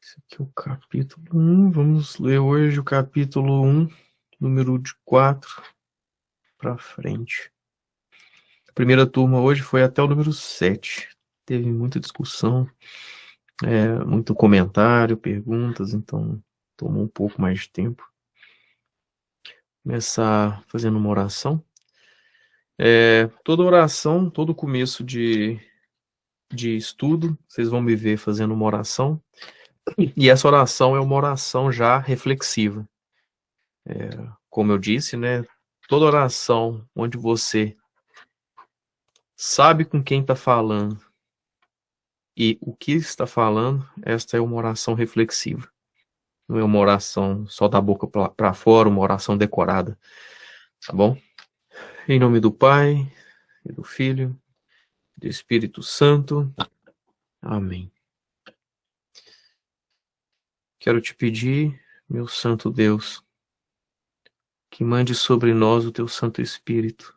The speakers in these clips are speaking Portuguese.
Esse aqui é o capítulo 1. Vamos ler hoje o capítulo 1, número de 4 para frente. A primeira turma hoje foi até o número 7. Teve muita discussão, muito comentário, perguntas, então tomou um pouco mais de tempo. Começar fazendo uma oração. Toda oração, todo começo de estudo, vocês vão me ver fazendo uma oração. E essa oração é uma oração já reflexiva. Como eu disse, né? Toda oração onde você sabe com quem está falando e o que está falando, esta é uma oração reflexiva. Não é uma oração só da boca para fora, uma oração decorada. Tá bom? Em nome do Pai, e do Filho, e do Espírito Santo. Amém. Quero te pedir, meu Santo Deus, que mande sobre nós o teu Santo Espírito.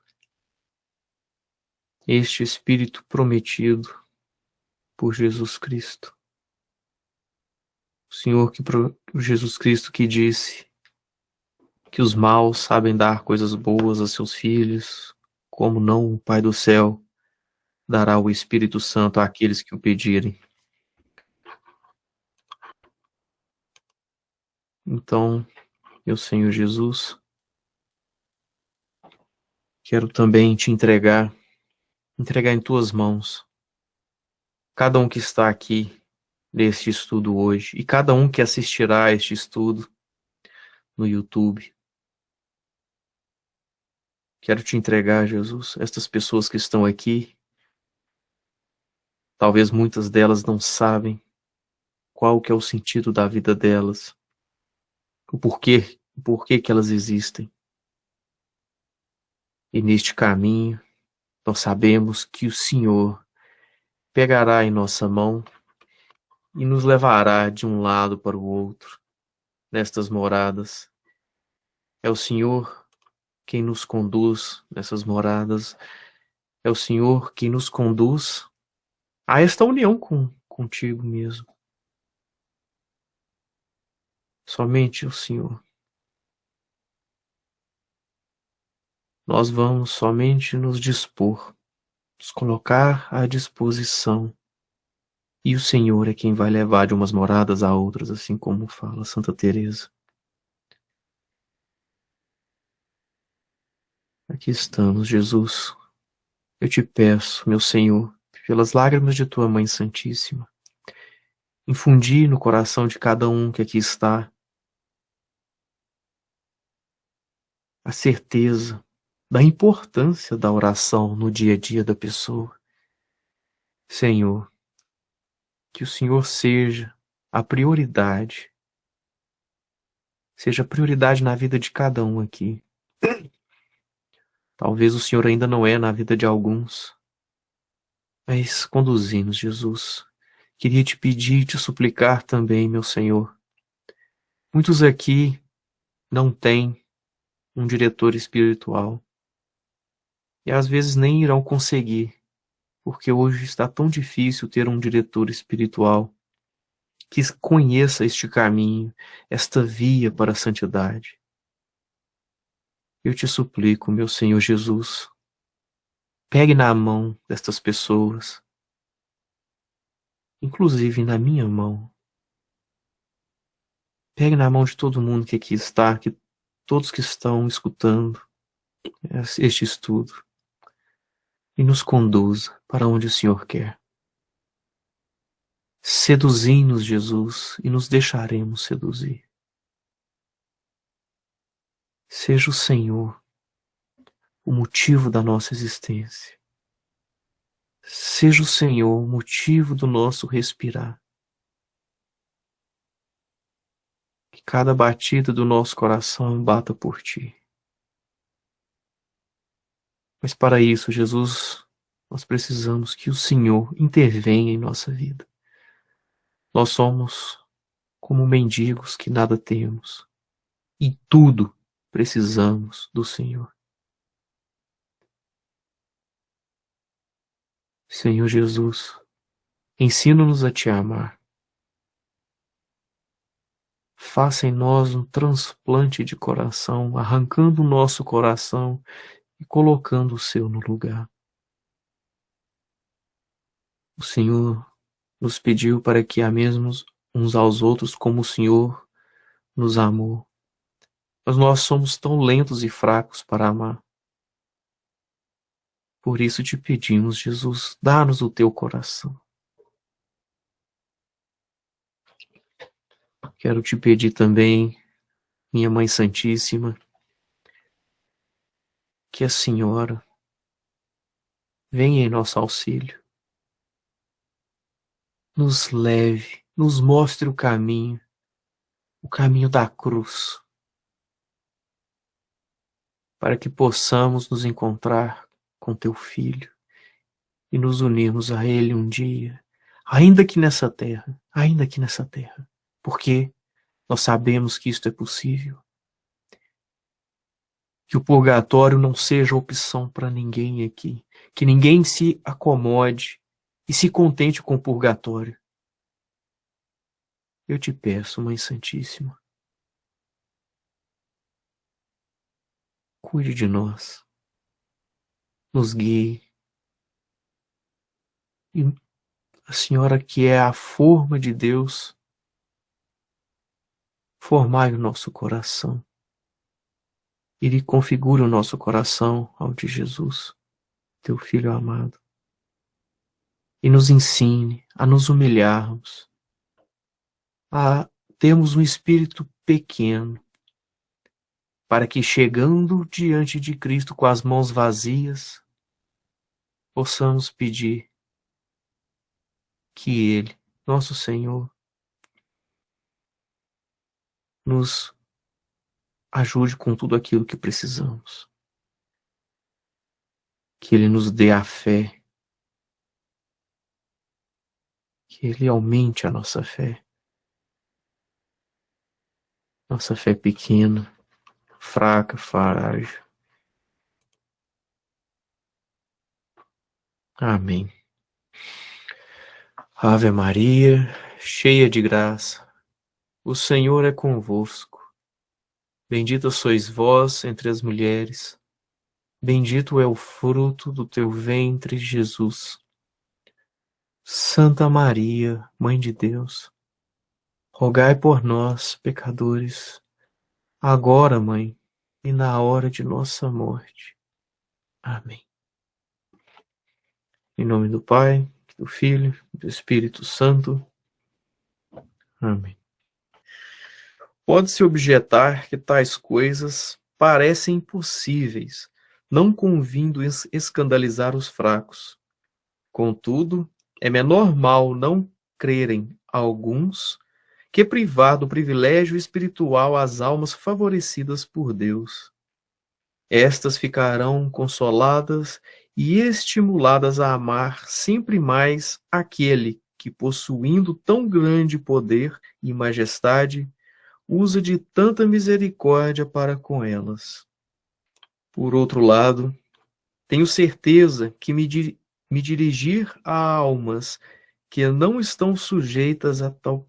Este Espírito prometido por Jesus Cristo. O Jesus Cristo que disse que os maus sabem dar coisas boas a seus filhos, como não o Pai do céu dará o Espírito Santo àqueles que o pedirem. Então, meu Senhor Jesus, quero também te entregar em tuas mãos cada um que está aqui neste estudo hoje e cada um que assistirá a este estudo no YouTube. Quero te entregar, Jesus, estas pessoas que estão aqui. Talvez muitas delas não sabem qual que é o sentido da vida delas, o porquê que elas existem. E neste caminho, nós sabemos que o Senhor pegará em nossa mão e nos levará de um lado para o outro, nestas moradas. É o Senhor quem nos conduz nessas moradas. É o Senhor quem nos conduz a esta união contigo mesmo. Somente o Senhor. Nós vamos somente nos dispor, nos colocar à disposição. E o Senhor é quem vai levar de umas moradas a outras, assim como fala Santa Teresa. Aqui estamos, Jesus. Eu te peço, meu Senhor, pelas lágrimas de tua Mãe Santíssima, infundi no coração de cada um que aqui está a certeza da importância da oração no dia a dia da pessoa. Senhor, que o Senhor seja a prioridade na vida de cada um aqui. Talvez o Senhor ainda não é na vida de alguns, mas conduzi-nos, Jesus. Queria te pedir e te suplicar também, meu Senhor. Muitos aqui não têm um diretor espiritual e às vezes nem irão conseguir, porque hoje está tão difícil ter um diretor espiritual que conheça este caminho, esta via para a santidade. Eu te suplico, meu Senhor Jesus, pegue na mão destas pessoas, inclusive na minha mão. Pegue na mão de todo mundo que aqui está, que todos que estão escutando este estudo, e nos conduza para onde o Senhor quer. Seduzi-nos, Jesus, e nos deixaremos seduzir. Seja o Senhor o motivo da nossa existência. Seja o Senhor o motivo do nosso respirar. Que cada batida do nosso coração bata por Ti. Mas para isso, Jesus, nós precisamos que o Senhor intervenha em nossa vida. Nós somos como mendigos que nada temos e tudo precisamos do Senhor. Senhor Jesus, ensina-nos a Te amar. faça em nós um transplante de coração, arrancando o nosso coração e colocando o seu no lugar. O Senhor nos pediu para que amemos uns aos outros como o Senhor nos amou. Mas nós somos tão lentos e fracos para amar. Por isso te pedimos, Jesus, dá-nos o teu coração. Quero te pedir também, minha Mãe Santíssima, que a Senhora venha em nosso auxílio, nos leve, nos mostre o caminho da cruz, para que possamos nos encontrar com teu Filho e nos unirmos a Ele um dia, ainda que nessa terra, porque nós sabemos que isto é possível. Que o purgatório não seja opção para ninguém aqui, que ninguém se acomode e se contente com o purgatório. Eu te peço, Mãe Santíssima, cuide de nós, nos guie, e a Senhora, que é a forma de Deus, formai o nosso coração e configure o nosso coração ao de Jesus, teu Filho amado, e nos ensine a nos humilharmos, a termos um espírito pequeno, para que, chegando diante de Cristo com as mãos vazias, possamos pedir que Ele, nosso Senhor, nos ajude com tudo aquilo que precisamos. Que Ele nos dê a fé, que Ele aumente a nossa fé pequena, fraca, frágil. Amém. Ave Maria, cheia de graça, o Senhor é convosco. Bendita sois vós entre as mulheres, bendito é o fruto do teu ventre, Jesus. Santa Maria, Mãe de Deus, rogai por nós, pecadores, agora, Mãe, e na hora de nossa morte. Amém. Em nome do Pai, do Filho e do Espírito Santo. Amém. Pode-se objetar que tais coisas parecem impossíveis, não convindo escandalizar os fracos. Contudo, é menor mal não crerem alguns que privar do privilégio espiritual as almas favorecidas por Deus. Estas ficarão consoladas e estimuladas a amar sempre mais aquele que, possuindo tão grande poder e majestade, usa de tanta misericórdia para com elas. Por outro lado, tenho certeza que me dirigir a almas que não estão sujeitas a tal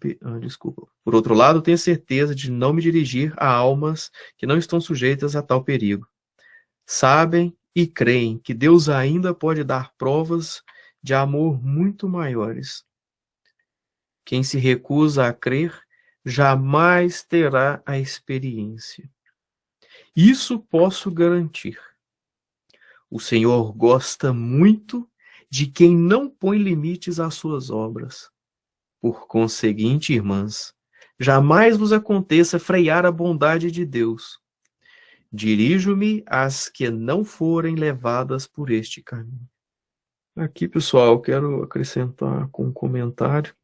Por outro lado, tenho certeza de não me dirigir a almas que não estão sujeitas a tal perigo. Sabem e creem que Deus ainda pode dar provas de amor muito maiores. Quem se recusa a crer jamais terá a experiência. Isso posso garantir. O Senhor gosta muito de quem não põe limites às suas obras. Por conseguinte, irmãs, jamais vos aconteça frear a bondade de Deus. Dirijo-me às que não forem levadas por este caminho. Aqui, pessoal, eu quero acrescentar com um comentário.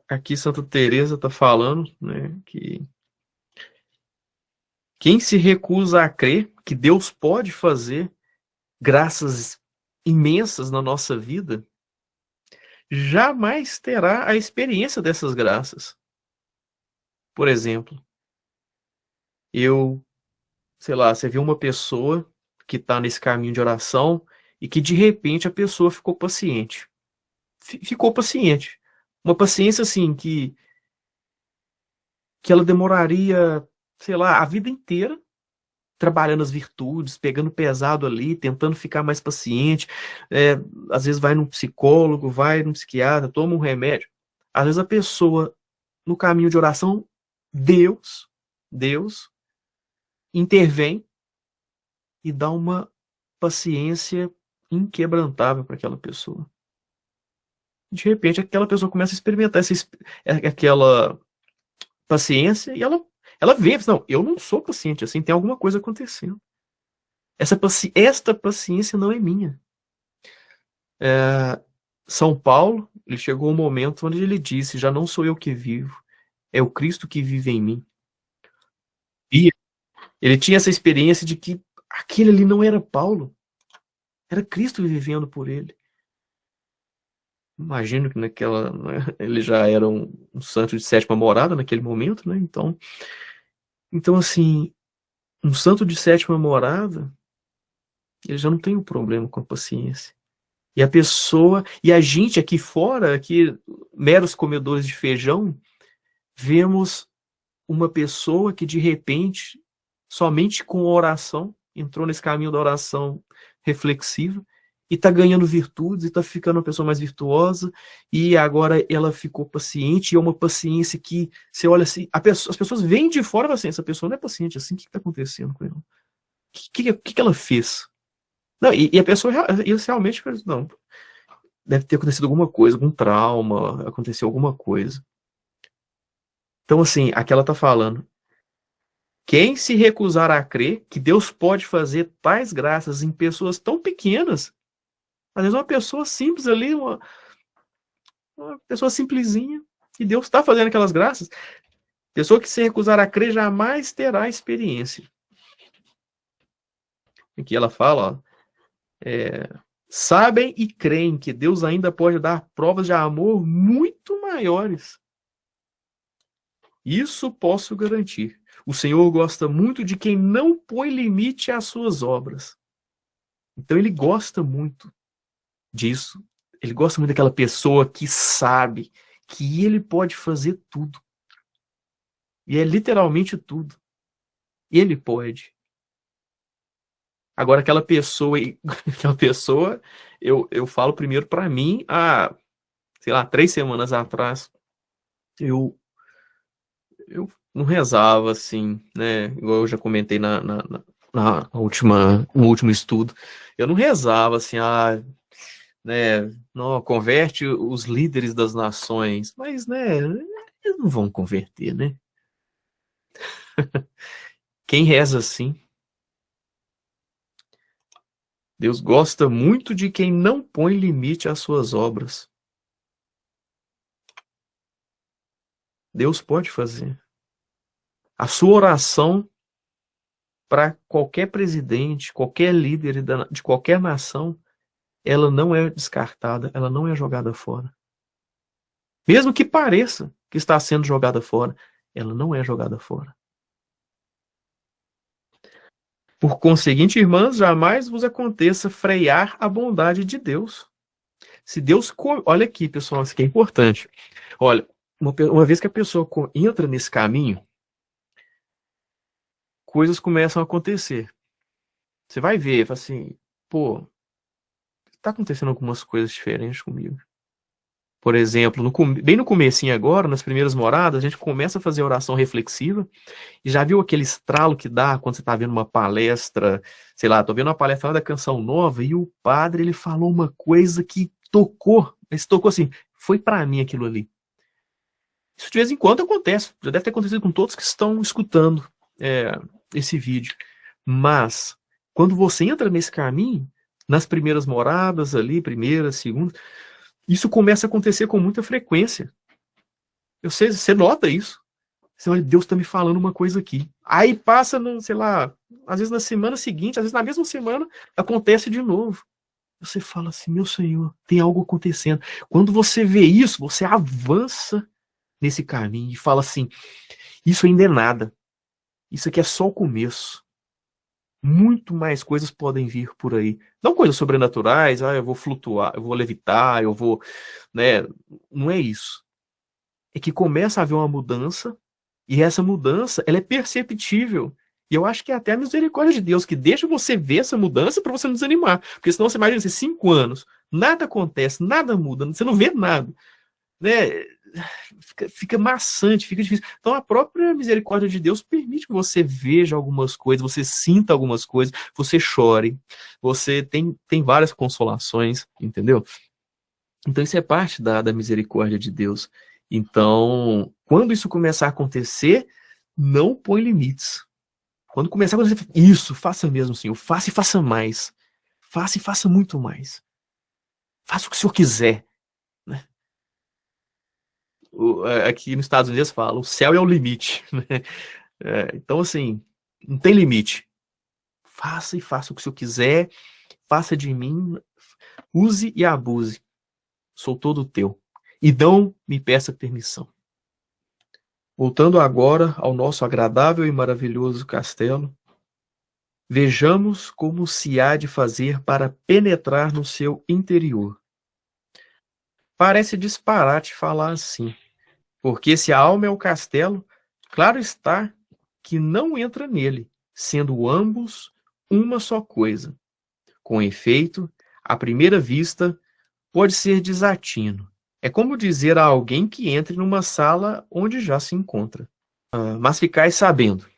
Aqui Santa Teresa está falando, né, que quem se recusa a crer que Deus pode fazer graças imensas na nossa vida, jamais terá a experiência dessas graças. Por exemplo, você viu uma pessoa que está nesse caminho de oração e que de repente a pessoa ficou paciente. Ficou paciente. Uma paciência assim que que ela demoraria, sei lá, a vida inteira trabalhando as virtudes, pegando pesado ali, tentando ficar mais paciente, é, às vezes vai num psicólogo, vai num psiquiatra, toma um remédio. Às vezes a pessoa, no caminho de oração, Deus intervém e dá uma paciência inquebrantável para aquela pessoa. De repente, aquela pessoa começa a experimentar aquela paciência e ela vê, não, eu não sou paciente assim, tem alguma coisa acontecendo. Esta paciência não é minha. São Paulo, ele chegou a um momento onde ele disse, já não sou eu que vivo, é o Cristo que vive em mim. E ele tinha essa experiência de que aquele ali não era Paulo, era Cristo vivendo por ele. Imagino que naquela, né, ele já era um santo de sétima morada naquele momento, né? Então assim, um santo de sétima morada, ele já não tem um problema com a paciência. E a pessoa, e a gente aqui fora, aqui meros comedores de feijão, vemos uma pessoa que de repente, somente com oração, entrou nesse caminho da oração reflexiva e está ganhando virtudes, e está ficando uma pessoa mais virtuosa, e agora ela ficou paciente, e é uma paciência que você olha assim, as pessoas vêm de fora e falam assim, essa pessoa não é paciente assim, o que está acontecendo com ela? O que ela fez? Não, e a pessoa realmente, não, deve ter acontecido alguma coisa, algum trauma, aconteceu alguma coisa. Então, assim, aqui ela está falando, quem se recusar a crer que Deus pode fazer tais graças em pessoas tão pequenas, às vezes uma pessoa simples ali, uma pessoa simplesinha, e Deus está fazendo aquelas graças, pessoa que se recusar a crer jamais terá experiência. Aqui ela fala, ó, sabem e creem que Deus ainda pode dar provas de amor muito maiores. Isso posso garantir. O Senhor gosta muito de quem não põe limite às suas obras. Então ele gosta muito disso. Ele gosta muito daquela pessoa que sabe que ele pode fazer tudo. E é literalmente tudo. Ele pode. Agora aquela pessoa, eu falo primeiro para mim, sei lá, 3 semanas atrás, eu não rezava assim, né? Igual eu já comentei no último estudo. Eu não rezava assim, né? Não, converte os líderes das nações. Mas, né? Eles não vão converter, né? Quem reza assim, Deus gosta muito de quem não põe limite às suas obras. Deus pode fazer. A sua oração para qualquer presidente, qualquer líder de qualquer nação, ela não é descartada, ela não é jogada fora. Mesmo que pareça que está sendo jogada fora, ela não é jogada fora. Por conseguinte, irmãs, jamais vos aconteça frear a bondade de Deus. Se Deus... Olha aqui, pessoal, isso aqui é importante. Olha, uma vez que a pessoa entra nesse caminho, coisas começam a acontecer. Você vai ver, fala assim, pô, tá acontecendo algumas coisas diferentes comigo. Por exemplo, bem no comecinho agora, nas primeiras moradas, a gente começa a fazer oração reflexiva e já viu aquele estralo que dá quando você está vendo uma palestra, sei lá, tô vendo uma palestra da Canção Nova e o padre, ele falou uma coisa que tocou assim, foi para mim aquilo ali. Isso de vez em quando acontece, já deve ter acontecido com todos que estão escutando esse vídeo. Mas, quando você entra nesse caminho, nas primeiras moradas ali, primeira, segunda, isso começa a acontecer com muita frequência. Você nota isso. Você olha, Deus está me falando uma coisa aqui. Aí passa, sei lá, às vezes na semana seguinte, às vezes na mesma semana, acontece de novo. Você fala assim, meu Senhor, tem algo acontecendo. Quando você vê isso, você avança nesse caminho e fala assim, isso ainda é nada. Isso aqui é só o começo. Muito mais coisas podem vir por aí. Não coisas sobrenaturais, eu vou flutuar, eu vou levitar, eu vou... né? Não é isso. É que começa a haver uma mudança E essa mudança, ela é perceptível. E eu acho que é até a misericórdia de Deus que deixa você ver essa mudança para você não desanimar. Porque senão você imagina, 5 anos, nada acontece, nada muda, você não vê nada, né? Fica maçante, fica difícil. Então a própria misericórdia de Deus permite que você veja algumas coisas, você sinta algumas coisas, você chore, você tem várias consolações, entendeu? Então isso é parte da misericórdia de Deus. Então, quando isso começar a acontecer, não põe limites. Quando começar a acontecer, isso, faça mesmo, Senhor. Faça e faça mais. Faça e faça muito mais. Faça o que o Senhor quiser. Né? Aqui nos Estados Unidos fala, o céu é o limite. Né? Então, assim, não tem limite. Faça e faça o que o Senhor quiser. Faça de mim. Use e abuse. Sou todo teu. E não me peça permissão. Voltando agora ao nosso agradável e maravilhoso castelo, vejamos como se há de fazer para penetrar no seu interior. Parece disparate falar assim, porque se a alma é o castelo, claro está que não entra nele, sendo ambos uma só coisa. Com efeito, à primeira vista, pode ser desatino. É como dizer a alguém que entre numa sala onde já se encontra. Mas ficais sabendo,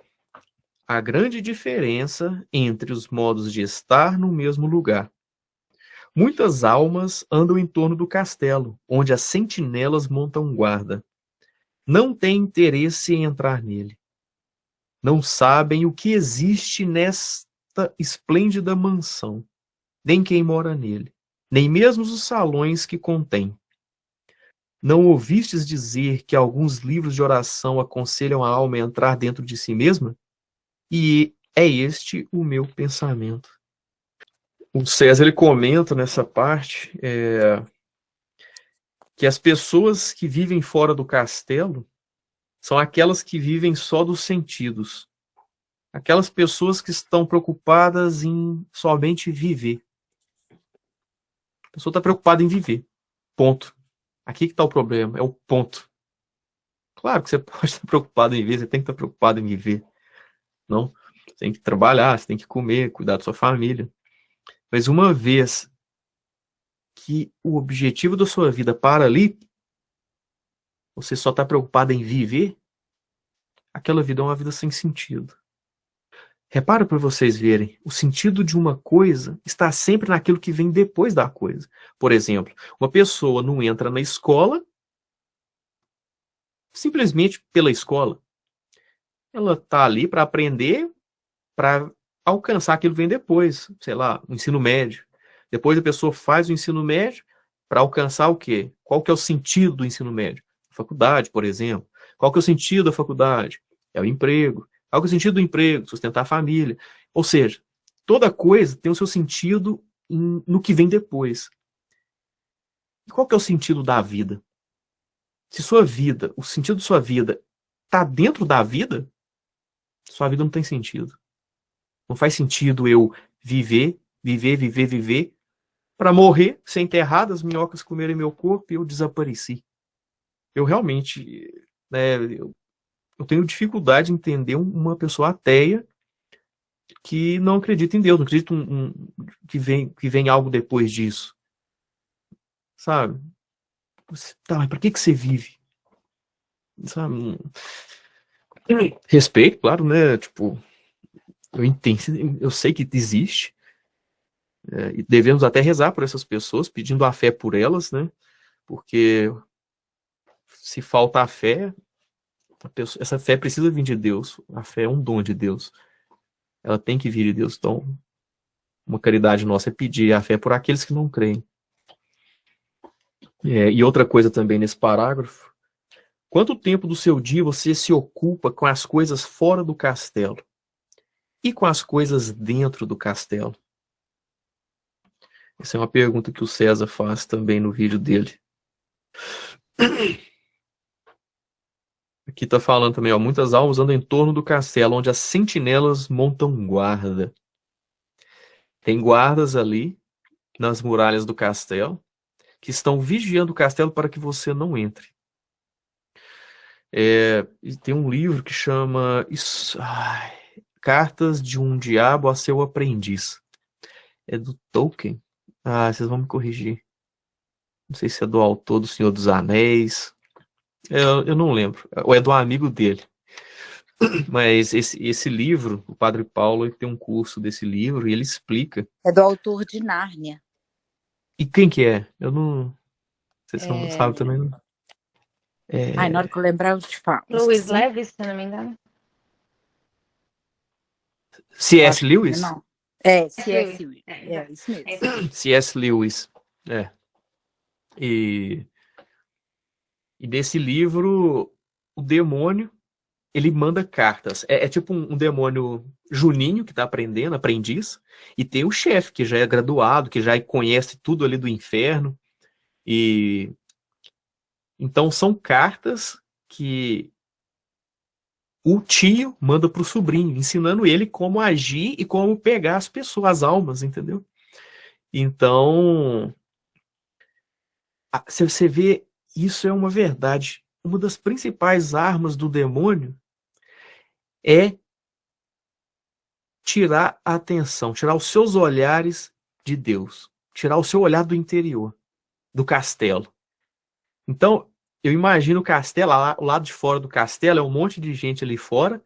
a grande diferença entre os modos de estar no mesmo lugar. Muitas almas andam em torno do castelo, onde as sentinelas montam guarda. Não têm interesse em entrar nele. Não sabem o que existe nesta esplêndida mansão, nem quem mora nele, nem mesmo os salões que contém. Não ouvistes dizer que alguns livros de oração aconselham a alma a entrar dentro de si mesma? E é este o meu pensamento. O César ele comenta nessa parte que as pessoas que vivem fora do castelo são aquelas que vivem só dos sentidos. Aquelas pessoas que estão preocupadas em somente viver. A pessoa está preocupada em viver. Ponto. Aqui que está o problema, é o ponto. Claro que você pode estar preocupado em viver, você tem que estar preocupado em viver. Não? Você tem que trabalhar, você tem que comer, cuidar da sua família. Mas uma vez que o objetivo da sua vida para ali, você só está preocupado em viver, aquela vida é uma vida sem sentido. Repara para vocês verem, o sentido de uma coisa está sempre naquilo que vem depois da coisa. Por exemplo, uma pessoa não entra na escola simplesmente pela escola. Ela está ali para aprender, para alcançar aquilo que vem depois, sei lá, o ensino médio. Depois a pessoa faz o ensino médio para alcançar o quê? Qual que é o sentido do ensino médio? Faculdade, por exemplo. Qual que é o sentido da faculdade? É o emprego. Qual que é o sentido do emprego? Sustentar a família. Ou seja, toda coisa tem o seu sentido no que vem depois. E qual que é o sentido da vida? Se sua vida, o sentido de sua vida está dentro da vida, sua vida não tem sentido. Não faz sentido eu viver, viver, viver, viver, para morrer, ser enterrado, as minhocas comerem meu corpo e eu desapareci. Eu realmente, né, eu tenho dificuldade de entender uma pessoa ateia que não acredita em Deus, não acredita que vem algo depois disso. Sabe? Tá, para que você vive? Sabe? Respeito, claro, né? Tipo, eu entendo, eu sei que existe, e devemos até rezar por essas pessoas, pedindo a fé por elas, né? Porque se falta a fé, essa fé precisa vir de Deus. A fé é um dom de Deus. Ela tem que vir de Deus. Então, uma caridade nossa é pedir a fé por aqueles que não creem. E outra coisa também nesse parágrafo, quanto tempo do seu dia você se ocupa com as coisas fora do castelo e com as coisas dentro do castelo? Essa é uma pergunta que o César faz também no vídeo dele. Aqui está falando também, ó, muitas almas andam em torno do castelo, onde as sentinelas montam guarda. Tem guardas ali, nas muralhas do castelo, que estão vigiando o castelo para que você não entre. E tem um livro que chama Cartas de um Diabo a Seu Aprendiz. É do Tolkien. Vocês vão me corrigir. Não sei se é do autor do Senhor dos Anéis. Eu não lembro. Ou é do amigo dele. Mas esse livro, o Padre Paulo, ele tem um curso desse livro e ele explica. É do autor de Nárnia. E quem que é? Eu não... Vocês não sabem também, não? Na hora que eu lembrar, eu te falo. Louis Levis, se não me engano. C.S. Lewis? Não. C.S. Lewis. Isso mesmo. C.S. Lewis. E desse livro, o demônio, ele manda cartas. É tipo um demônio juninho que tá aprendendo, aprendiz, e tem o chefe, que já é graduado, que já conhece tudo ali do inferno. E então são cartas que o tio manda pro sobrinho, ensinando ele como agir e como pegar as pessoas, as almas, entendeu? Então, se você vê, isso é uma verdade. Uma das principais armas do demônio é tirar a atenção, tirar os seus olhares de Deus, tirar o seu olhar do interior, do castelo. Então, eu imagino o castelo, o lado de fora do castelo é um monte de gente ali fora,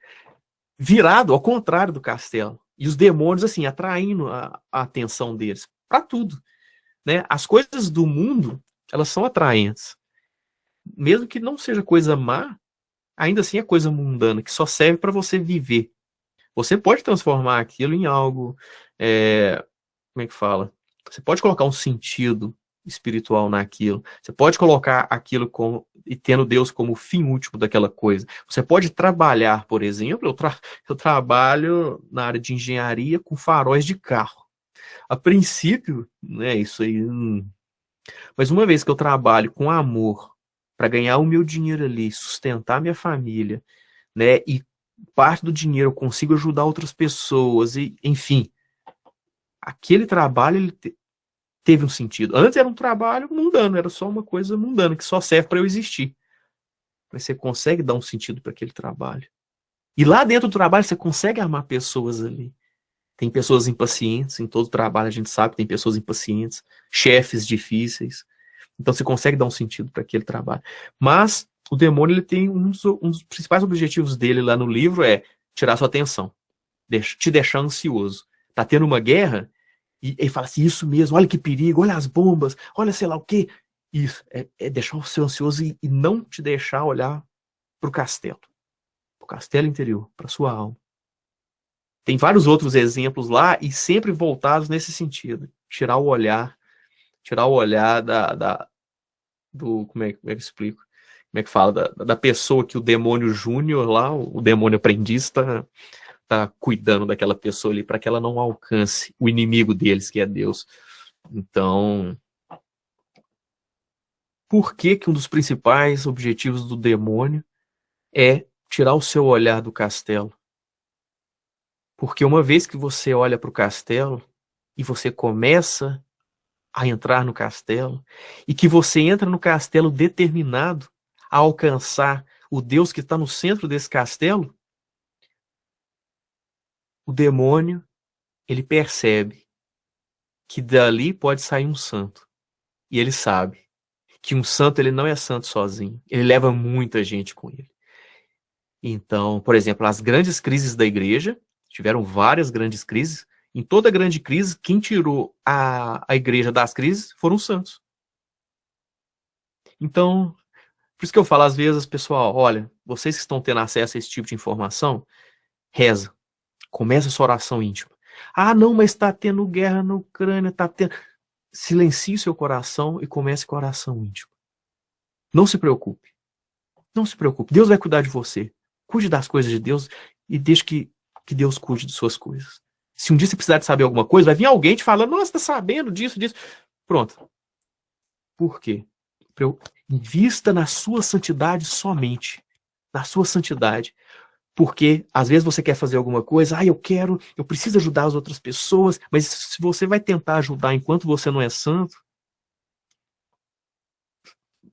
virado ao contrário do castelo. E os demônios, assim, atraindo a atenção deles para tudo, né? As coisas do mundo, elas são atraentes. Mesmo que não seja coisa má, ainda assim é coisa mundana, que só serve para você viver. Você pode transformar aquilo em algo, como é que fala? Você pode colocar um sentido espiritual naquilo. Você pode colocar aquilo e tendo Deus como o fim último daquela coisa. Você pode trabalhar, por exemplo, eu trabalho na área de engenharia com faróis de carro. A princípio, né, isso aí... Mas uma vez que eu trabalho com amor para ganhar o meu dinheiro ali, sustentar minha família, né, e parte do dinheiro eu consigo ajudar outras pessoas, e enfim, aquele trabalho ele teve um sentido. Antes era um trabalho mundano, era só uma coisa mundana, que só serve para eu existir. Mas você consegue dar um sentido para aquele trabalho. E lá dentro do trabalho você consegue amar pessoas ali. Tem pessoas impacientes, em todo trabalho a gente sabe que tem pessoas impacientes, chefes difíceis. Então você consegue dar um sentido para aquele trabalho. Mas o demônio, ele tem um dos principais objetivos dele lá no livro é tirar sua atenção, te deixar ansioso. Tá tendo uma guerra, e ele fala assim, isso mesmo, olha que perigo, olha as bombas, olha sei lá o quê. Isso, é deixar você ansioso e não te deixar olhar pro castelo interior, pra sua alma. Tem vários outros exemplos lá, e sempre voltados nesse sentido. Tirar o olhar do, como é que eu explico? Como é que fala? Da pessoa que o demônio júnior lá, o demônio aprendiz, tá cuidando daquela pessoa ali, para que ela não alcance o inimigo deles, que é Deus. Então, por que um dos principais objetivos do demônio é tirar o seu olhar do castelo? Porque uma vez que você olha para o castelo e você começa a entrar no castelo, e que você entra no castelo determinado a alcançar o Deus que está no centro desse castelo, o demônio, ele percebe que dali pode sair um santo. E ele sabe que um santo, ele não é santo sozinho. Ele leva muita gente com ele. Então, por exemplo, as grandes crises da igreja, tiveram várias grandes crises. Em toda grande crise, quem tirou a igreja das crises foram os santos. Então, por isso que eu falo às vezes, pessoal, olha, vocês que estão tendo acesso a esse tipo de informação, reza. Começa a sua oração íntima. Ah, não, mas está tendo guerra na Ucrânia, está tendo... Silencie seu coração e comece com a oração íntima. Não se preocupe. Não se preocupe. Deus vai cuidar de você. Cuide das coisas de Deus e deixe que Deus cuide de suas coisas. Se um dia você precisar de saber alguma coisa, vai vir alguém te falando, nossa, tá sabendo disso. Pronto. Por quê? Invista na sua santidade somente. Na sua santidade. Porque às vezes você quer fazer alguma coisa, eu preciso ajudar as outras pessoas, mas se você vai tentar ajudar enquanto você não é santo,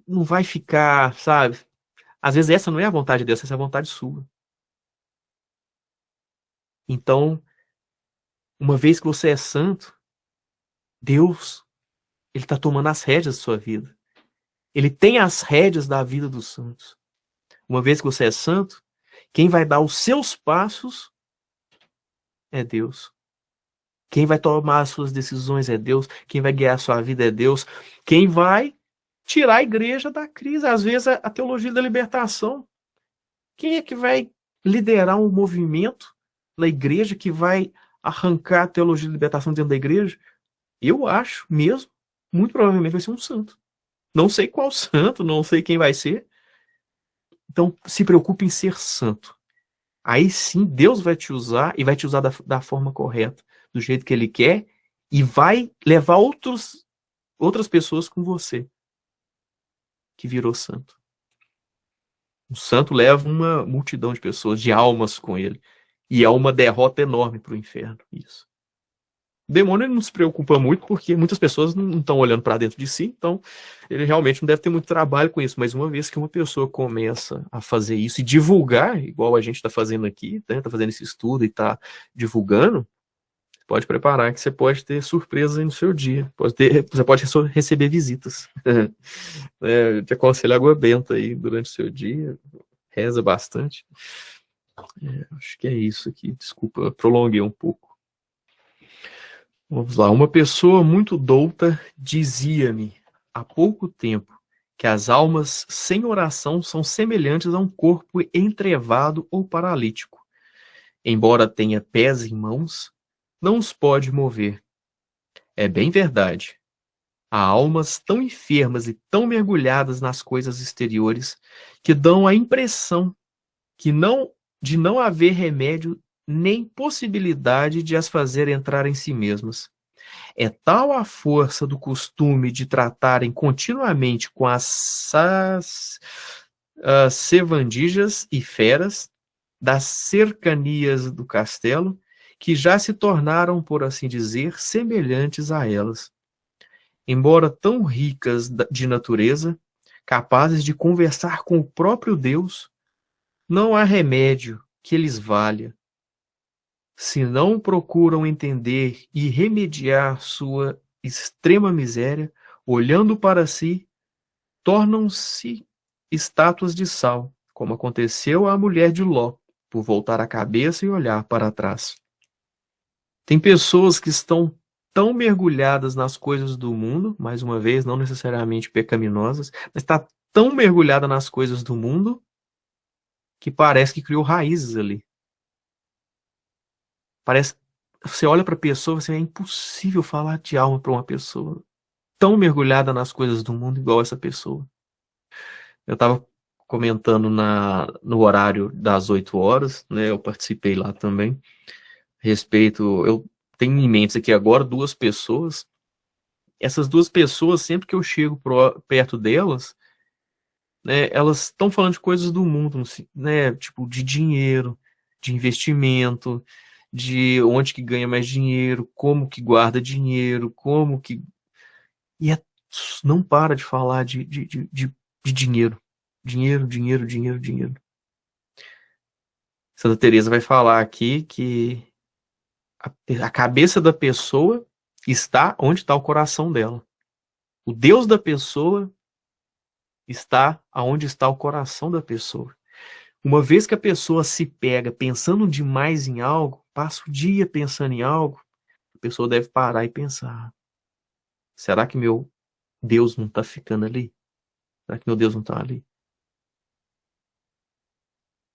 não vai ficar, sabe? Às vezes essa não é a vontade de Deus, essa é a vontade sua. Então, uma vez que você é santo, Deus, ele está tomando as rédeas da sua vida. Ele tem as rédeas da vida dos santos. Uma vez que você é santo, quem vai dar os seus passos é Deus. Quem vai tomar as suas decisões é Deus. Quem vai guiar a sua vida é Deus. Quem vai tirar a igreja da crise. Às vezes a teologia da libertação. Quem é que vai liderar um movimento na igreja que vai arrancar a teologia da libertação dentro da igreja? Eu acho mesmo, muito provavelmente vai ser um santo. Não sei qual santo, não sei quem vai ser. Então, se preocupe em ser santo. Aí sim, Deus vai te usar e vai te usar da forma correta, do jeito que Ele quer, e vai levar outras pessoas com você, que virou santo. O santo leva uma multidão de pessoas, de almas com ele. E é uma derrota enorme para o inferno, isso. O demônio não se preocupa muito, porque muitas pessoas não estão olhando para dentro de si, então ele realmente não deve ter muito trabalho com isso. Mas uma vez que uma pessoa começa a fazer isso e divulgar, igual a gente está fazendo aqui, né, está fazendo esse estudo e está divulgando, pode preparar que você pode ter surpresas aí no seu dia. Você pode receber visitas. Eu te aconselho água benta aí durante o seu dia. Reza bastante. Acho que é isso aqui. Desculpa, prolonguei um pouco. Vamos lá. Uma pessoa muito douta dizia-me há pouco tempo que as almas sem oração são semelhantes a um corpo entrevado ou paralítico. Embora tenha pés e mãos, não os pode mover. É bem verdade. Há almas tão enfermas e tão mergulhadas nas coisas exteriores que dão a impressão de não haver remédio nem possibilidade de as fazer entrar em si mesmas. É tal a força do costume de tratarem continuamente com as sevandijas e feras das cercanias do castelo, que já se tornaram, por assim dizer, semelhantes a elas. Embora tão ricas de natureza, capazes de conversar com o próprio Deus, não há remédio que lhes valha. Se não procuram entender e remediar sua extrema miséria, olhando para si, tornam-se estátuas de sal, como aconteceu à mulher de Ló, por voltar a cabeça e olhar para trás. Tem pessoas que estão tão mergulhadas nas coisas do mundo, mais uma vez, não necessariamente pecaminosas, mas está tão mergulhada nas coisas do mundo que parece que criou raízes ali. Parece, você olha para a pessoa, é impossível falar de alma para uma pessoa tão mergulhada nas coisas do mundo igual essa pessoa. Eu estava comentando no horário das 8 horas, né? Eu participei lá também. Eu tenho em mente aqui agora 2 pessoas. Essas 2 pessoas, sempre que eu chego perto delas, né, elas estão falando de coisas do mundo, né? Tipo, de dinheiro, de investimento, de onde que ganha mais dinheiro, como que guarda dinheiro, como que... E não para de falar de dinheiro. Dinheiro, dinheiro, dinheiro, dinheiro. Santa Teresa vai falar aqui que a cabeça da pessoa está onde está o coração dela. O Deus da pessoa está aonde está o coração da pessoa. Uma vez que a pessoa se pega pensando demais em algo, passa o dia pensando em algo, a pessoa deve parar e pensar: será que meu Deus não está ficando ali? Será que meu Deus não está ali?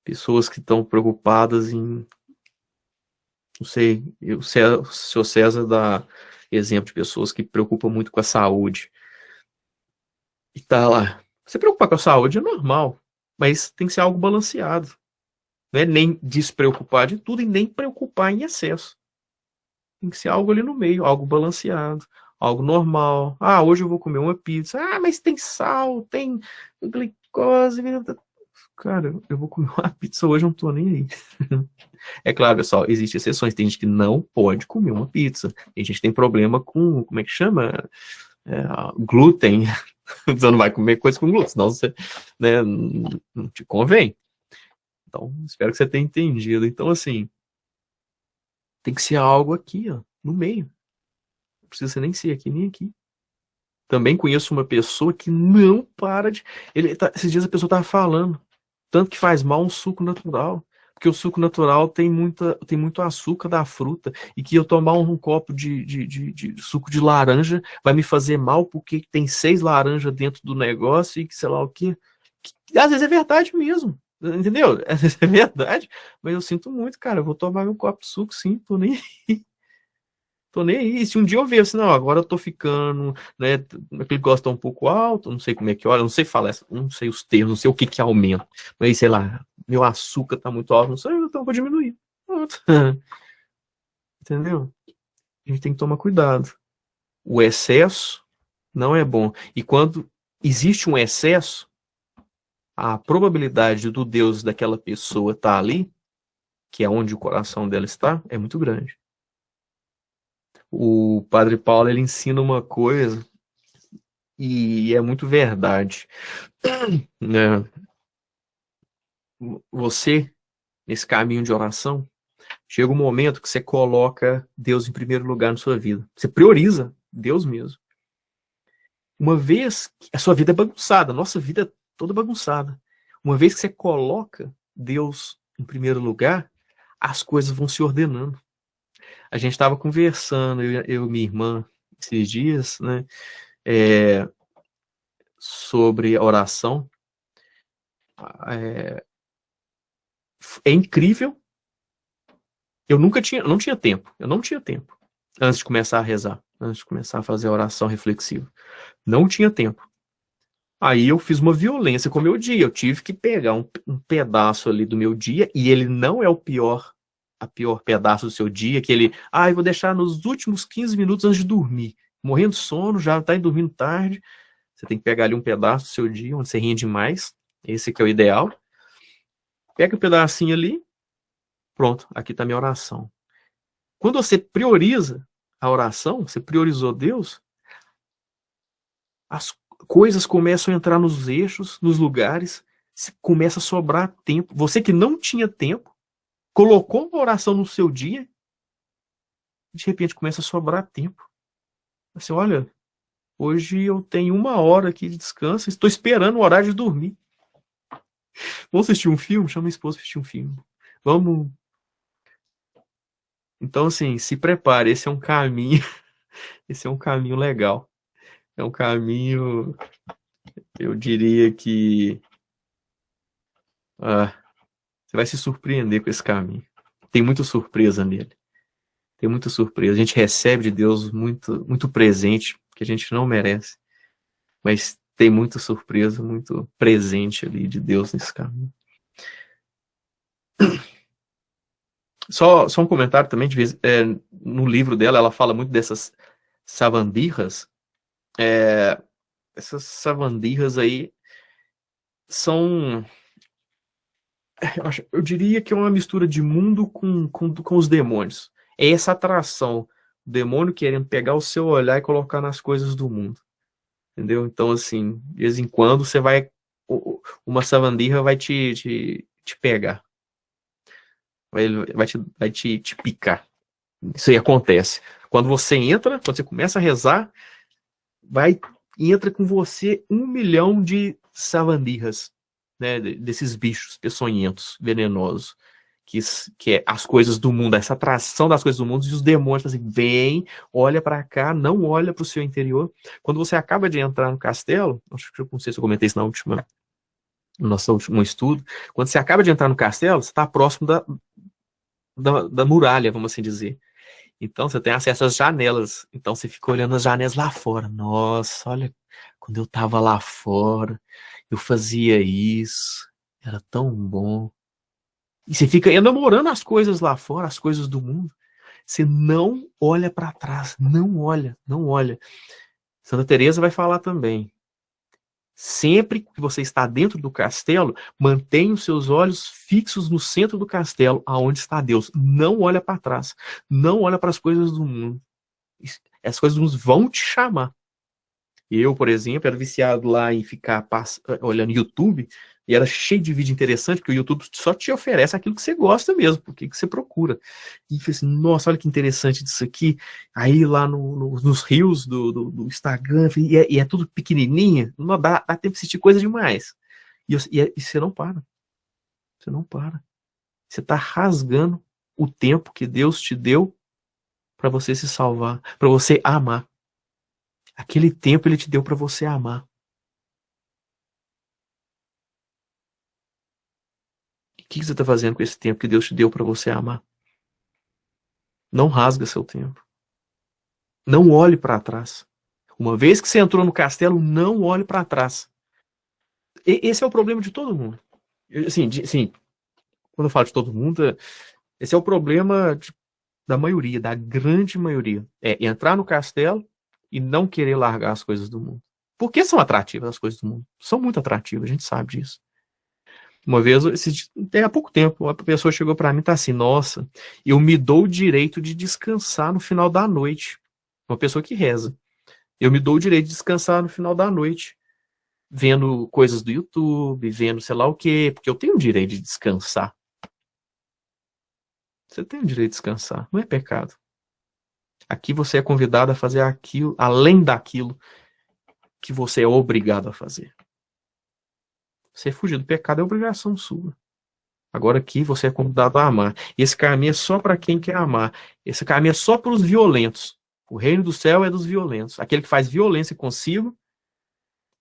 Pessoas que estão preocupadas em... Não sei, o senhor César dá exemplo de pessoas que preocupam muito com a saúde. E tá lá. Se preocupar com a saúde é normal, mas tem que ser algo balanceado. Não é nem despreocupar de tudo e nem preocupar em excesso. Tem que ser algo ali no meio, algo balanceado, algo normal. Ah, hoje eu vou comer uma pizza. Ah, mas tem sal, tem glicose. Cara, eu vou comer uma pizza hoje, eu não tô nem aí. É claro, pessoal, existem exceções. Tem gente que não pode comer uma pizza. Tem gente que tem problema com, como é que chama? Glúten. Você não vai comer coisa com glúten, senão você, né, não te convém. Então, espero que você tenha entendido. Então, assim, tem que ser algo aqui, ó, no meio. Não precisa ser nem ser aqui, nem aqui. Também conheço uma pessoa que não para de... esses dias a pessoa estava falando, tanto que faz mal um suco natural. Porque o suco natural tem muito açúcar da fruta, e que eu tomar um copo de suco de laranja vai me fazer mal porque tem 6 laranjas dentro do negócio e que sei lá o quê. Que às vezes é verdade mesmo, entendeu? Às vezes é verdade, mas eu sinto muito, cara, eu vou tomar meu copo de suco sim, tô nem aí. Tô nem aí. Se um dia eu ver assim, não, agora eu tô ficando, né, aquele gosto tá um pouco alto, não sei como é que olha, não sei falar, não sei os termos, não sei o que que aumenta, mas sei lá, meu açúcar tá muito alto, não sei, então eu vou diminuir. Pronto. Entendeu? A gente tem que tomar cuidado. O excesso não é bom. E quando existe um excesso, a probabilidade do Deus daquela pessoa estar ali, que é onde o coração dela está, é muito grande. O Padre Paulo, ele ensina uma coisa e é muito verdade, né? Você, nesse caminho de oração, chega um momento que você coloca Deus em primeiro lugar na sua vida. Você prioriza Deus mesmo. Uma vez que a sua vida é bagunçada, a nossa vida é toda bagunçada. Uma vez que você coloca Deus em primeiro lugar, as coisas vão se ordenando. A gente estava conversando, eu e minha irmã, esses dias, né, sobre a oração. É incrível. Eu não tinha tempo. Eu não tinha tempo antes de começar a rezar, antes de começar a fazer a oração reflexiva. Não tinha tempo. Aí eu fiz uma violência com o meu dia. Eu tive que pegar um pedaço ali do meu dia, e ele não é a pior pedaço do seu dia, que ele, eu vou deixar nos últimos 15 minutos antes de dormir. Morrendo de sono, já tá dormindo tarde. Você tem que pegar ali um pedaço do seu dia, onde você rende mais. Esse que é o ideal. Pega um pedacinho ali, pronto, aqui está minha oração. Quando você prioriza a oração, você priorizou Deus, as coisas começam a entrar nos eixos, nos lugares, começa a sobrar tempo. Você que não tinha tempo, colocou uma oração no seu dia, de repente começa a sobrar tempo. Você olha, hoje eu tenho 1 hora aqui de descanso, estou esperando o horário de dormir. Vamos assistir um filme? Chama minha esposa para assistir um filme. Vamos. Então, assim, se prepare, esse é um caminho legal. É um caminho, eu diria que você vai se surpreender com esse caminho. Tem muita surpresa nele. Tem muita surpresa. A gente recebe de Deus muito, muito presente que a gente não merece. Mas tem muita surpresa, muito presente ali de Deus nesse caminho. Só um comentário também, no livro dela, ela fala muito dessas savandirras. Essas savandirras aí são... Eu diria que é uma mistura de mundo com os demônios. É essa atração. O demônio querendo pegar o seu olhar e colocar nas coisas do mundo. Entendeu? Então, assim, de vez em quando você vai... Uma savandirra vai te pegar. Vai te picar. Isso aí acontece. Quando você começa a rezar, entra com você 1 milhão de savandirras, né, desses bichos peçonhentos, venenosos, que é as coisas do mundo, essa atração das coisas do mundo, e os demônios assim, vem, olha para cá, não olha para o seu interior. Quando você acaba de entrar no castelo, acho que eu não sei se eu comentei isso no nosso último estudo, quando você acaba de entrar no castelo, você está próximo da muralha, vamos assim dizer. Então você tem acesso às janelas. Então você fica olhando as janelas lá fora. Nossa, olha, quando eu tava lá fora, eu fazia isso, era tão bom. E você fica enamorando as coisas lá fora, as coisas do mundo. Você não olha para trás, não olha. Santa Teresa vai falar também. Sempre que você está dentro do castelo, mantenha os seus olhos fixos no centro do castelo, aonde está Deus. Não olha para trás. Não olha para as coisas do mundo. As coisas do mundo vão te chamar. Eu, por exemplo, era viciado lá em ficar olhando YouTube, e era cheio de vídeo interessante, porque o YouTube só te oferece aquilo que você gosta mesmo, porque que você procura. E falei assim, nossa, olha que interessante disso aqui. Aí lá nos reels do Instagram, e é tudo pequenininha, não dá tempo de assistir coisa demais. E você não para. Você não para. Você está rasgando o tempo que Deus te deu para você se salvar, para você amar. Aquele tempo Ele te deu para você amar. O que você está fazendo com esse tempo que Deus te deu para você amar? Não rasga seu tempo. Não olhe para trás. Uma vez que você entrou no castelo, não olhe para trás. Esse é o problema de todo mundo. Assim, quando eu falo de todo mundo, esse é o problema da maioria, da grande maioria. É entrar no castelo e não querer largar as coisas do mundo. Por que são atrativas as coisas do mundo? São muito atrativas, a gente sabe disso. Uma vez, até há pouco tempo, uma pessoa chegou para mim e tá assim, nossa, eu me dou o direito de descansar no final da noite. Uma pessoa que reza. Eu me dou o direito de descansar no final da noite, vendo coisas do YouTube, vendo sei lá o quê, porque eu tenho o direito de descansar. Você tem o direito de descansar, não é pecado. Aqui você é convidado a fazer aquilo, além daquilo que você é obrigado a fazer. Você fugir do pecado é obrigação sua. Agora aqui você é convidado a amar. E esse caminho é só para quem quer amar. Esse caminho é só para os violentos. O reino do céu é dos violentos. Aquele que faz violência consigo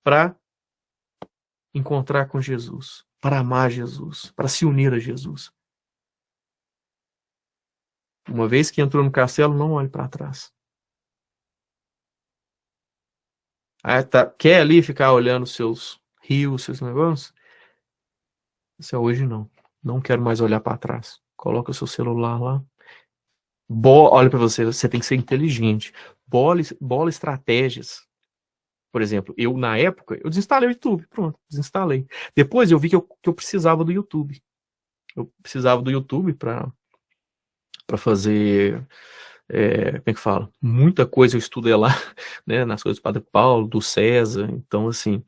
para encontrar com Jesus, para amar Jesus, para se unir a Jesus. Uma vez que entrou no castelo, não olhe para trás. Quer ali ficar olhando seus rios, seus negócios? Isso é hoje não. Não quero mais olhar para trás. Coloca o seu celular lá. Olha para você tem que ser inteligente. Bola estratégias. Por exemplo, na época, eu desinstalei o YouTube. Pronto, desinstalei. Depois eu vi que eu precisava do YouTube. Eu precisava do YouTube para fazer, como é que fala? Muita coisa eu estudei lá, né, nas coisas do Padre Paulo, do César. Então, assim,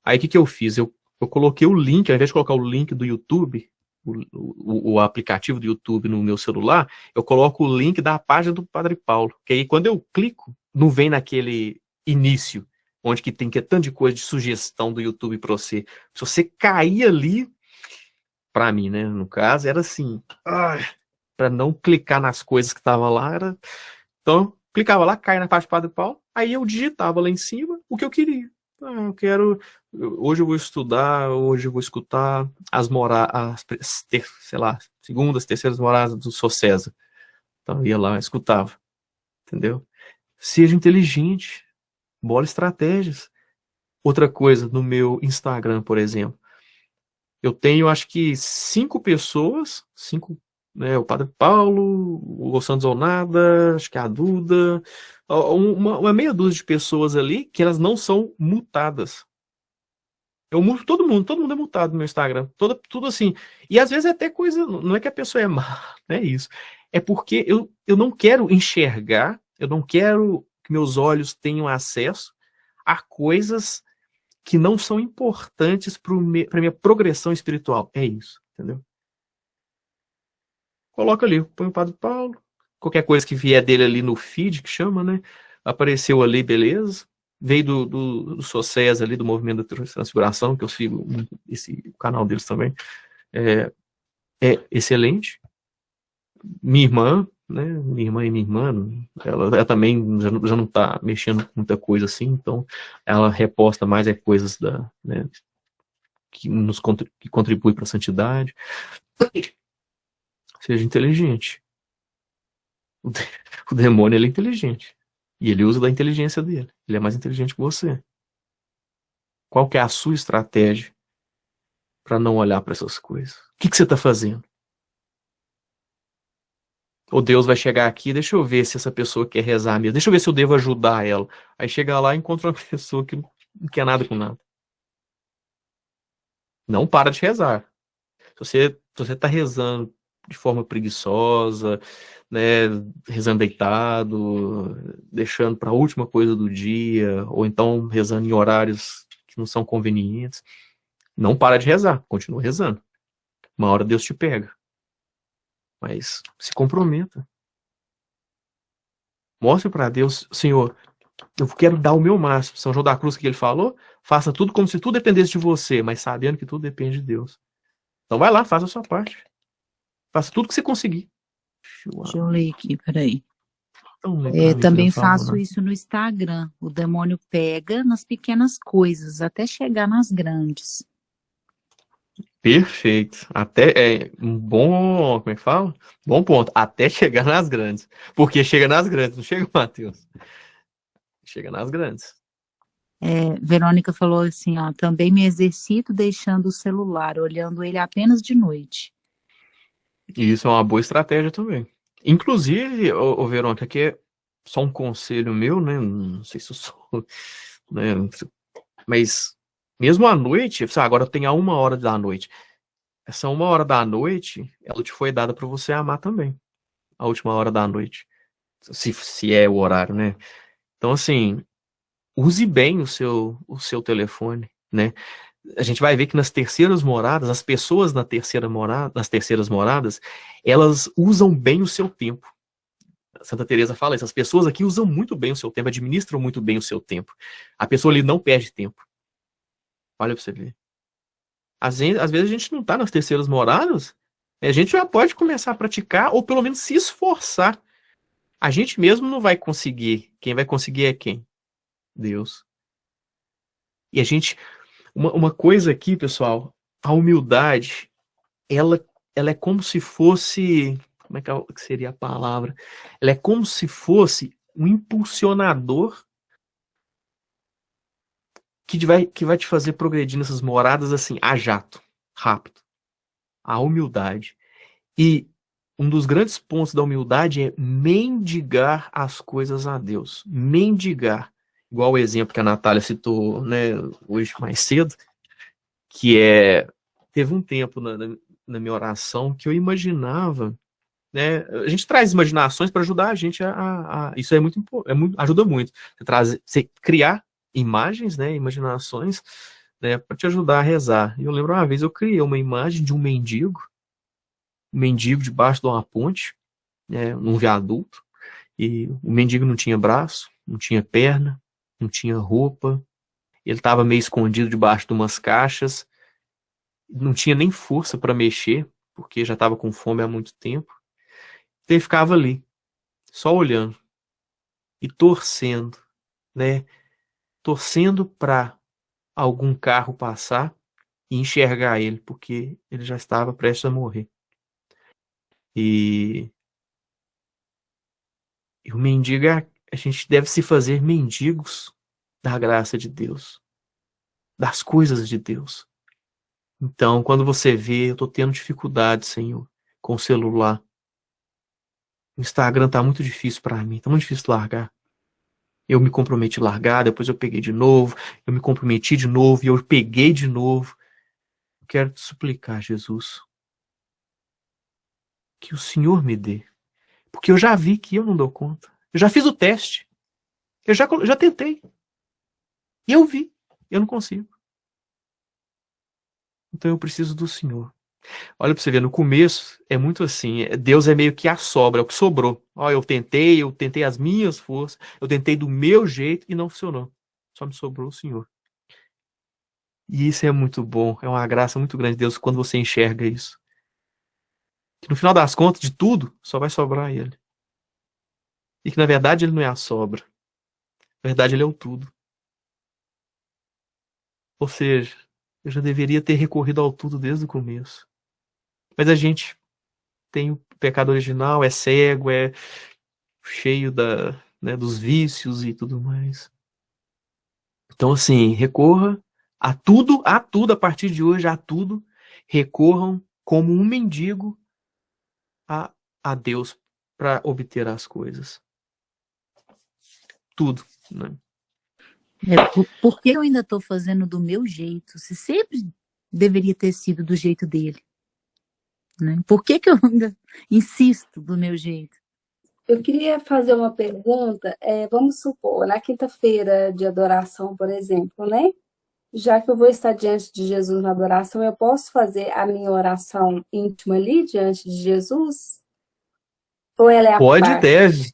aí o que eu fiz? Eu coloquei o link, ao invés de colocar o link do YouTube, o aplicativo do YouTube no meu celular, eu coloco o link da página do Padre Paulo. Que aí quando eu clico, não vem naquele início, onde que tem tanto de coisa de sugestão do YouTube para você. Se você cair ali, para mim, né, no caso, era assim, para não clicar nas coisas que estavam lá, então, clicava lá, caia na página do Padre Paulo, aí eu digitava lá em cima o que eu queria. Hoje eu vou estudar, hoje eu vou escutar sei lá, segundas, terceiras moradas do São César. Então eu ia lá, escutava, entendeu? Seja inteligente, bola estratégias. Outra coisa, no meu Instagram, por exemplo, eu tenho, acho que 5 pessoas, né, o Padre Paulo, o Santos Zonada, acho que a Duda, uma meia dúzia de pessoas ali que elas não são multadas. Eu multo todo mundo é multado no meu Instagram, tudo assim. E às vezes é até coisa, não é que a pessoa é má, não é isso. É porque eu não quero enxergar, eu não quero que meus olhos tenham acesso a coisas que não são importantes para minha progressão espiritual. É isso, entendeu? Coloca ali, põe o Padre Paulo, qualquer coisa que vier dele ali no feed, que chama, né? Apareceu ali, beleza. Veio do César ali, do Movimento da Transfiguração, que eu sigo o canal deles também. É excelente. Minha irmã, né? Minha irmã e minha irmã, ela também já não está mexendo com muita coisa assim, então ela reposta mais coisas né, que contribui para a santidade. Seja inteligente. O demônio, ele é inteligente. E ele usa da inteligência dele. Ele é mais inteligente que você. Qual que é a sua estratégia para não olhar para essas coisas? O que você está fazendo? Ou Deus vai chegar aqui, deixa eu ver se essa pessoa quer rezar mesmo. Deixa eu ver se eu devo ajudar ela. Aí chega lá e encontra uma pessoa que não quer nada com nada. Não para de rezar. Se você está rezando de forma preguiçosa, né, rezando deitado, deixando para a última coisa do dia, ou então rezando em horários que não são convenientes. Não para de rezar, continua rezando. Uma hora Deus te pega. Mas se comprometa. Mostre para Deus, Senhor, eu quero dar o meu máximo. São João da Cruz, que ele falou, faça tudo como se tudo dependesse de você, mas sabendo que tudo depende de Deus. Então vai lá, faça a sua parte. Faça tudo que você conseguir. Deixa eu ler aqui, peraí. Então, também faço isso no Instagram. O demônio pega nas pequenas coisas, até chegar nas grandes. Perfeito. Até um bom, como é que fala? Bom ponto. Até chegar nas grandes. Porque chega nas grandes, não chega, Matheus? Chega nas grandes. Verônica falou assim, ó, também me exercito deixando o celular, olhando ele apenas de noite. E isso é uma boa estratégia também. Inclusive, Verônica, aqui é só um conselho meu, né? Não sei se eu sou, né? Mas mesmo à noite, agora tem a 1h da noite. Essa 1h da noite, ela te foi dada para você amar também. A última hora da noite. Se é o horário, né? Então, assim, use bem o seu telefone, né? A gente vai ver que nas terceiras moradas, as pessoas nas terceiras moradas, elas usam bem o seu tempo. Santa Teresa fala isso, as pessoas aqui usam muito bem o seu tempo, administram muito bem o seu tempo. A pessoa ali não perde tempo. Olha pra você ver. Às vezes a gente não tá nas terceiras moradas, a gente já pode começar a praticar, ou pelo menos se esforçar. A gente mesmo não vai conseguir. Quem vai conseguir é quem? Deus. E a gente... Uma coisa aqui, pessoal, a humildade, ela é como se fosse... Como é que seria a palavra? Ela é como se fosse um impulsionador que vai te fazer progredir nessas moradas assim, a jato, rápido. A humildade. E um dos grandes pontos da humildade é mendigar as coisas a Deus. Mendigar. Igual o exemplo que a Natália citou, né, hoje mais cedo, que teve um tempo na minha oração que eu imaginava, né, a gente traz imaginações para ajudar a gente isso é muito, ajuda muito. Você criar imagens, né, imaginações, né, para te ajudar a rezar. E eu lembro uma vez eu criei uma imagem de um mendigo debaixo de uma ponte, né, num viaduto, e o mendigo não tinha braço, não tinha perna, não tinha roupa, ele estava meio escondido debaixo de umas caixas, não tinha nem força para mexer, porque já estava com fome há muito tempo. Então ele ficava ali, só olhando e torcendo, né? Torcendo para algum carro passar e enxergar ele, porque ele já estava prestes a morrer. E o mendigo, a gente deve se fazer mendigos da graça de Deus, das coisas de Deus. Então, quando você vê, eu estou tendo dificuldade, Senhor, com o celular. O Instagram está muito difícil para mim, está muito difícil largar. Eu me comprometi a largar, depois eu peguei de novo, eu me comprometi de novo e eu peguei de novo. Eu quero te suplicar, Jesus, que o Senhor me dê. Porque eu já vi que eu não dou conta. Eu já fiz o teste. Eu já tentei. E eu vi. Eu não consigo. Então eu preciso do Senhor. Olha para você ver, no começo é muito assim, Deus é meio que a sobra, é o que sobrou. Ó, eu tentei as minhas forças, eu tentei do meu jeito e não funcionou. Só me sobrou o Senhor. E isso é muito bom, é uma graça muito grande de Deus quando você enxerga isso. Que no final das contas, de tudo, só vai sobrar Ele. E que na verdade Ele não é a sobra. Na verdade Ele é o tudo. Ou seja, eu já deveria ter recorrido ao tudo desde o começo. Mas a gente tem o pecado original, é cego, é cheio dos vícios e tudo mais. Então, assim, recorra a tudo a partir de hoje, a tudo, recorram como um mendigo a Deus para obter as coisas. Tudo, né? Por que eu ainda estou fazendo do meu jeito, se sempre deveria ter sido do jeito dele? né? Por que eu ainda insisto do meu jeito? Eu queria fazer uma pergunta, vamos supor, na quinta-feira de adoração, por exemplo, né? Já que eu vou estar diante de Jesus na adoração, eu posso fazer a minha oração íntima ali diante de Jesus? Ou ela é a Pode e parte? deve.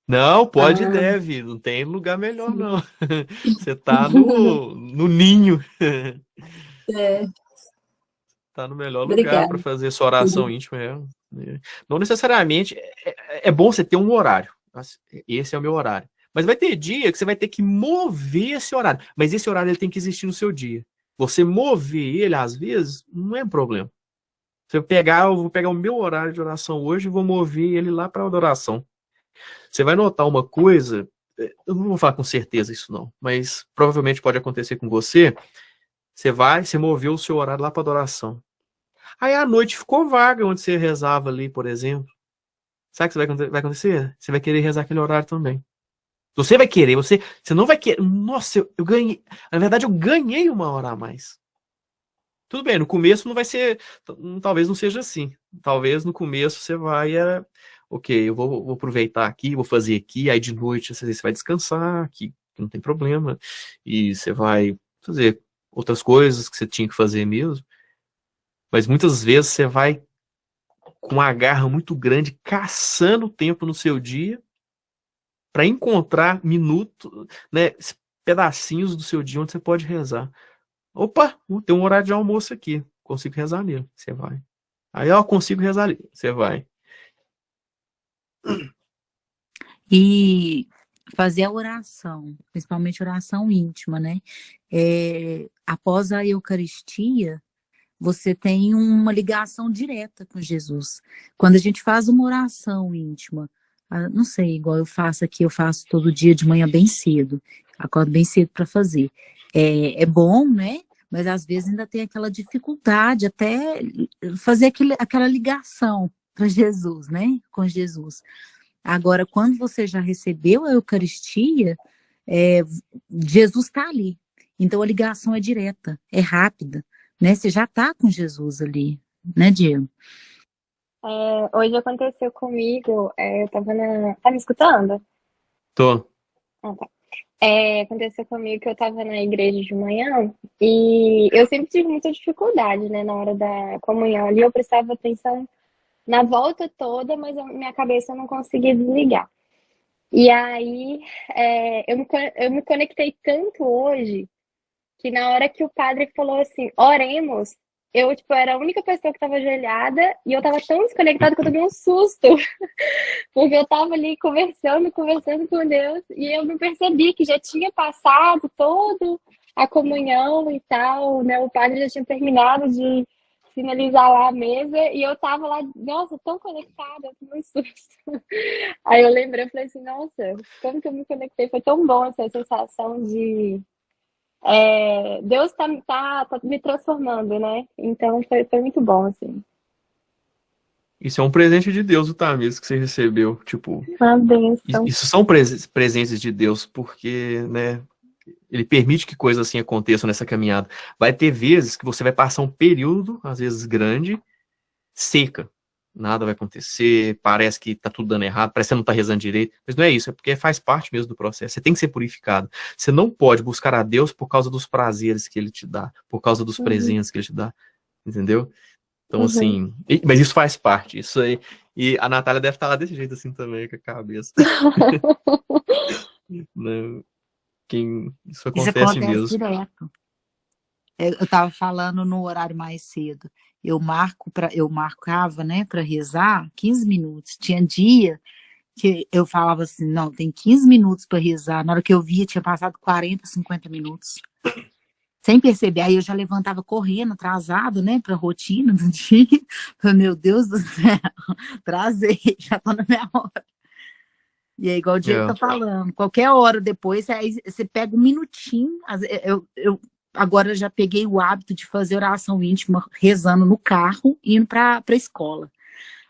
Não, pode e Ah, deve. Não tem lugar melhor, sim. não. Você tá no ninho. É, Tá no melhor lugar para obrigada. fazer sua oração íntima. Não necessariamente. É bom você ter um horário. Esse é o meu horário. Mas vai ter dia que você vai ter que mover esse horário. Mas esse horário ele tem que existir no seu dia. Você mover ele, às vezes, não é um problema. Se eu vou pegar o meu horário de oração hoje e vou mover ele lá para adoração. Você vai notar uma coisa, eu não vou falar com certeza isso não, mas provavelmente pode acontecer com você. Você moveu o seu horário lá para adoração. Aí à noite ficou vaga onde você rezava ali, por exemplo. Sabe o que vai acontecer? Você vai querer rezar aquele horário também. Você vai querer, você não vai querer. Nossa, eu ganhei. Na verdade, eu ganhei uma hora a mais. Tudo bem, no começo não vai ser. Talvez não seja assim. Talvez no começo você vai. Ok, eu vou aproveitar aqui, vou fazer aqui, aí de noite você vai descansar, que não tem problema. E você vai fazer outras coisas que você tinha que fazer mesmo. Mas muitas vezes você vai com uma garra muito grande, caçando tempo no seu dia para encontrar minutos, né, pedacinhos do seu dia onde você pode rezar. Opa, tem um horário de almoço aqui, consigo rezar nele, você vai. Aí eu consigo rezar ali, você vai. E fazer a oração, principalmente oração íntima, né? Após a Eucaristia, você tem uma ligação direta com Jesus. Quando a gente faz uma oração íntima, não sei, igual eu faço aqui, eu faço todo dia de manhã bem cedo, acordo bem cedo para fazer. É bom, né? Mas às vezes ainda tem aquela dificuldade até fazer aquela ligação para Jesus, né? Com Jesus. Agora, quando você já recebeu a Eucaristia, Jesus está ali. Então a ligação é direta, é rápida, né? Você já está com Jesus ali, né, Diego? Hoje aconteceu comigo, eu tava Tá me escutando? Tô. Ah, tá. Aconteceu comigo que eu tava na igreja de manhã e eu sempre tive muita dificuldade, né, na hora da comunhão ali, eu prestava atenção na volta toda, mas minha cabeça não conseguia desligar. E aí, eu me conectei tanto hoje que na hora que o padre falou assim, oremos, eu, tipo, era a única pessoa que estava ajoelhada e eu tava tão desconectada que eu tomei um susto. Porque eu tava ali conversando com Deus e eu não percebi que já tinha passado todo a comunhão e tal, né? O padre já tinha terminado de finalizar lá a mesa e eu tava lá, nossa, tão conectada, com um susto. Aí eu lembrei, eu falei assim, nossa, como que eu me conectei? Foi tão bom essa sensação de Deus tá me transformando, né? Então foi muito bom, assim. Isso é um presente de Deus, o Tamires, que você recebeu. Tipo, Uma bênção. isso são presentes de Deus, porque, né, ele permite que coisas assim aconteçam nessa caminhada. Vai ter vezes que você vai passar um período, às vezes grande, seca. Nada vai acontecer, parece que tá tudo dando errado, parece que você não tá rezando direito. Mas não é isso, é porque faz parte mesmo do processo. Você tem que ser purificado. Você não pode buscar a Deus por causa dos prazeres que ele te dá, por causa dos presentes que ele te dá. Entendeu? Então, assim, mas isso faz parte, isso aí. E a Natália deve estar lá desse jeito assim também, com a cabeça. Né? Isso Isso acontece acontece mesmo. direto. Eu estava falando no horário mais cedo. Eu marcava, né, para rezar 15 minutos. Tinha dia que eu falava assim, não, tem 15 minutos para rezar. Na hora que eu via, tinha passado 40, 50 minutos. Sem perceber, aí eu já levantava correndo, atrasado, né, para a rotina do dia. Meu Deus do céu, atrasei, já tô na minha hora. E é igual o Diego tá falando, qualquer hora depois, aí você pega um minutinho. Eu agora já peguei o hábito de fazer oração íntima rezando no carro, indo para a escola.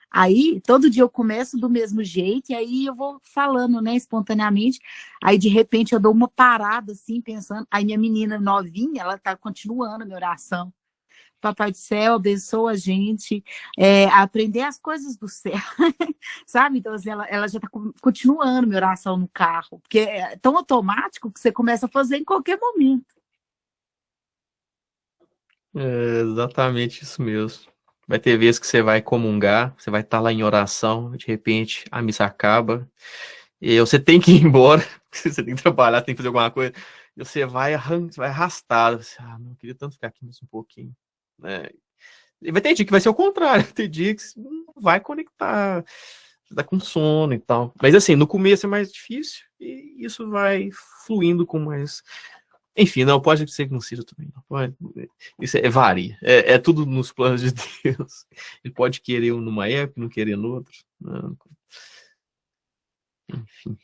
Aí, todo dia eu começo do mesmo jeito, e aí eu vou falando, né, espontaneamente. Aí, de repente, eu dou uma parada, assim, pensando. Aí, minha menina novinha, ela tá continuando a minha oração. Papai do Céu abençoa a gente a aprender as coisas do céu, sabe? Então, assim, ela já está continuando minha oração no carro, porque é tão automático que você começa a fazer em qualquer momento. É exatamente isso mesmo. Vai ter vezes que você vai comungar, você vai estar lá em oração, de repente a missa acaba, e você tem que ir embora, você tem que trabalhar, tem que fazer alguma coisa, e você vai arrastado. Você, não queria tanto ficar aqui mais um pouquinho, né? E vai ter dia que vai ser o contrário, vai ter dia que você não vai conectar, você tá com sono e tal. Mas assim, no começo é mais difícil, e isso vai fluindo com mais... Enfim, não pode ser que não seja também. Não pode, isso varia. É tudo nos planos de Deus. Ele pode querer um numa época, não querer no outro. Não. Enfim.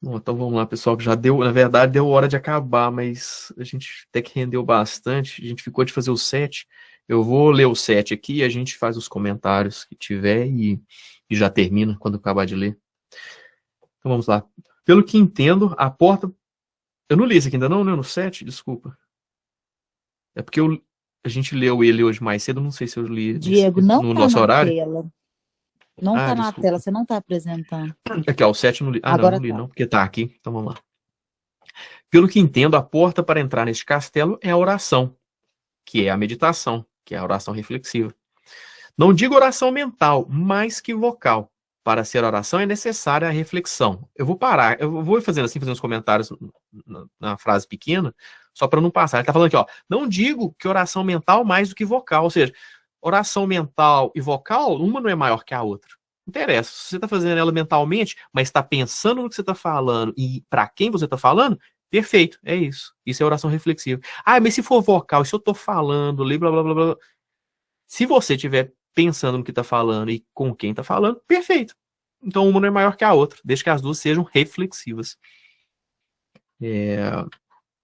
Bom, então vamos lá, pessoal, que já deu, na verdade, deu hora de acabar, mas a gente até que rendeu bastante. A gente ficou de fazer o 7. Eu vou ler o 7 aqui e a gente faz os comentários que tiver e já termina quando acabar de ler. Então vamos lá. Pelo que entendo, a porta... Eu não li esse aqui ainda não, né? No 7, desculpa. É porque a gente leu ele hoje mais cedo, não sei se eu li Diego, não no tá nosso na horário. tela. Não tá na Desculpa. tela, você não tá apresentando. Aqui, ó, o 7 não li. Agora não li tá. não, porque tá aqui. Então vamos lá. Pelo que entendo, a porta para entrar neste castelo é a oração, que é a meditação, que é a oração reflexiva. Não digo oração mental, mais que vocal. Para ser oração é necessária a reflexão. Eu vou parar, eu vou fazendo assim, fazendo os comentários na frase pequena, só para não passar. Ele está falando aqui, ó, não digo que oração mental mais do que vocal, ou seja, oração mental e vocal, uma não é maior que a outra. Não interessa, se você está fazendo ela mentalmente, mas está pensando no que você está falando e para quem você está falando, perfeito, é isso. Isso é oração reflexiva. Mas se for vocal, se eu estou falando, blá, blá, blá, blá, se você estiver pensando no que está falando e com quem está falando, perfeito. Então uma não é maior que a outra, desde que as duas sejam reflexivas.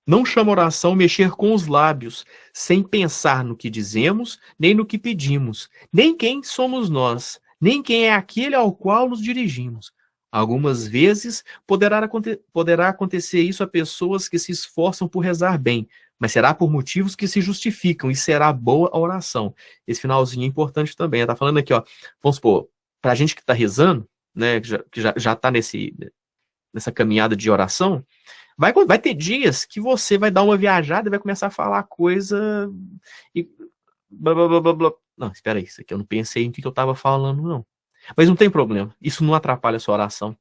Não chama oração mexer com os lábios, sem pensar no que dizemos, nem no que pedimos, nem quem somos nós, nem quem é aquele ao qual nos dirigimos. Algumas vezes poderá acontecer isso a pessoas que se esforçam por rezar bem, mas será por motivos que se justificam e será boa a oração. Esse finalzinho é importante também. Está falando aqui, ó, vamos supor, para a gente que está rezando, né, que já está nessa caminhada de oração, vai ter dias que você vai dar uma viajada e vai começar a falar coisa e blá, blá, blá, blá, blá. Não, espera aí, isso aqui eu não pensei em que eu estava falando, não. Mas não tem problema, isso não atrapalha a sua oração.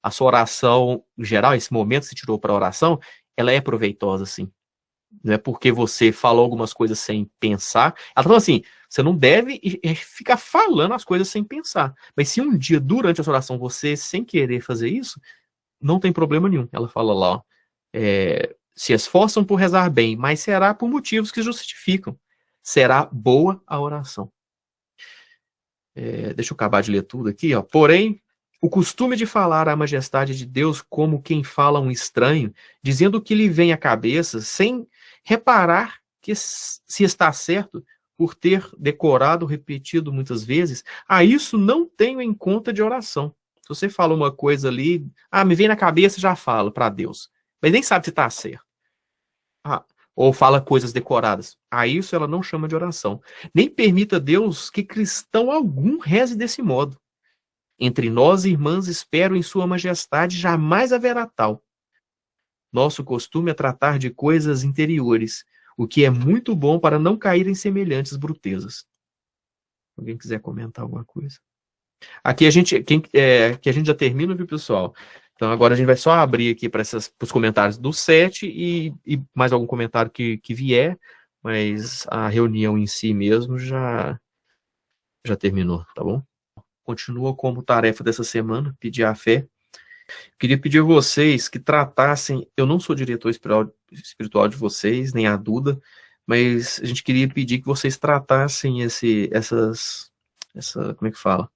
A sua oração, em geral, esse momento que você tirou para a oração, ela é proveitosa, sim. Não é porque você falou algumas coisas sem pensar. Ela tá falando assim, você não deve ficar falando as coisas sem pensar. Mas se um dia, durante a sua oração, você, sem querer fazer isso, não tem problema nenhum. Ela fala lá, ó, se esforçam por rezar bem, mas será por motivos que justificam. Será boa a oração. Deixa eu acabar de ler tudo aqui, ó. Porém, o costume de falar à majestade de Deus como quem fala a um estranho, dizendo o que lhe vem à cabeça, sem reparar que se está certo por ter decorado, repetido muitas vezes, isso não tenho em conta de oração. Se você fala uma coisa ali, me vem na cabeça, já falo para Deus. Mas nem sabe se está certo. Ou fala coisas decoradas. Isso ela não chama de oração. Nem permita Deus que cristão algum reze desse modo. Entre nós, irmãs, espero em sua majestade, jamais haverá tal. Nosso costume é tratar de coisas interiores, o que é muito bom para não cair em semelhantes brutezas. Alguém quiser comentar alguma coisa? Aqui a gente já termina, viu, pessoal? Então agora a gente vai só abrir aqui para os comentários do 7 e mais algum comentário que vier, mas a reunião em si mesmo já terminou, tá bom? Continua como tarefa dessa semana, pedir a fé. Queria pedir a vocês que tratassem, eu não sou diretor espiritual de vocês, nem a Duda, mas a gente queria pedir que vocês tratassem como é que fala?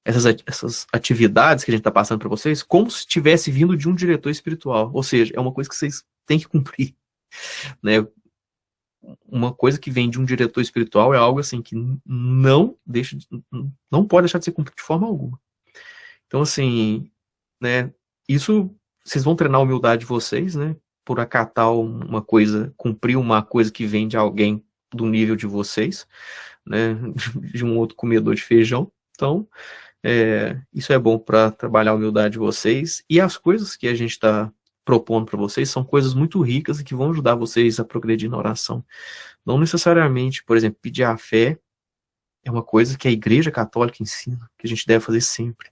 Essas atividades que a gente está passando para vocês, como se tivesse vindo de um diretor espiritual. Ou seja, é uma coisa que vocês têm que cumprir, né? Uma coisa que vem de um diretor espiritual é algo assim que não pode deixar de ser cumprido de forma alguma. Então, assim, né? Isso vocês vão treinar a humildade de vocês, né? Por acatar uma coisa, cumprir uma coisa que vem de alguém do nível de vocês, né, de um outro comedor de feijão. Então, isso é bom para trabalhar a humildade de vocês, e as coisas que a gente está propondo para vocês são coisas muito ricas e que vão ajudar vocês a progredir na oração. Não necessariamente, por exemplo, pedir a fé é uma coisa que a Igreja Católica ensina, que a gente deve fazer sempre.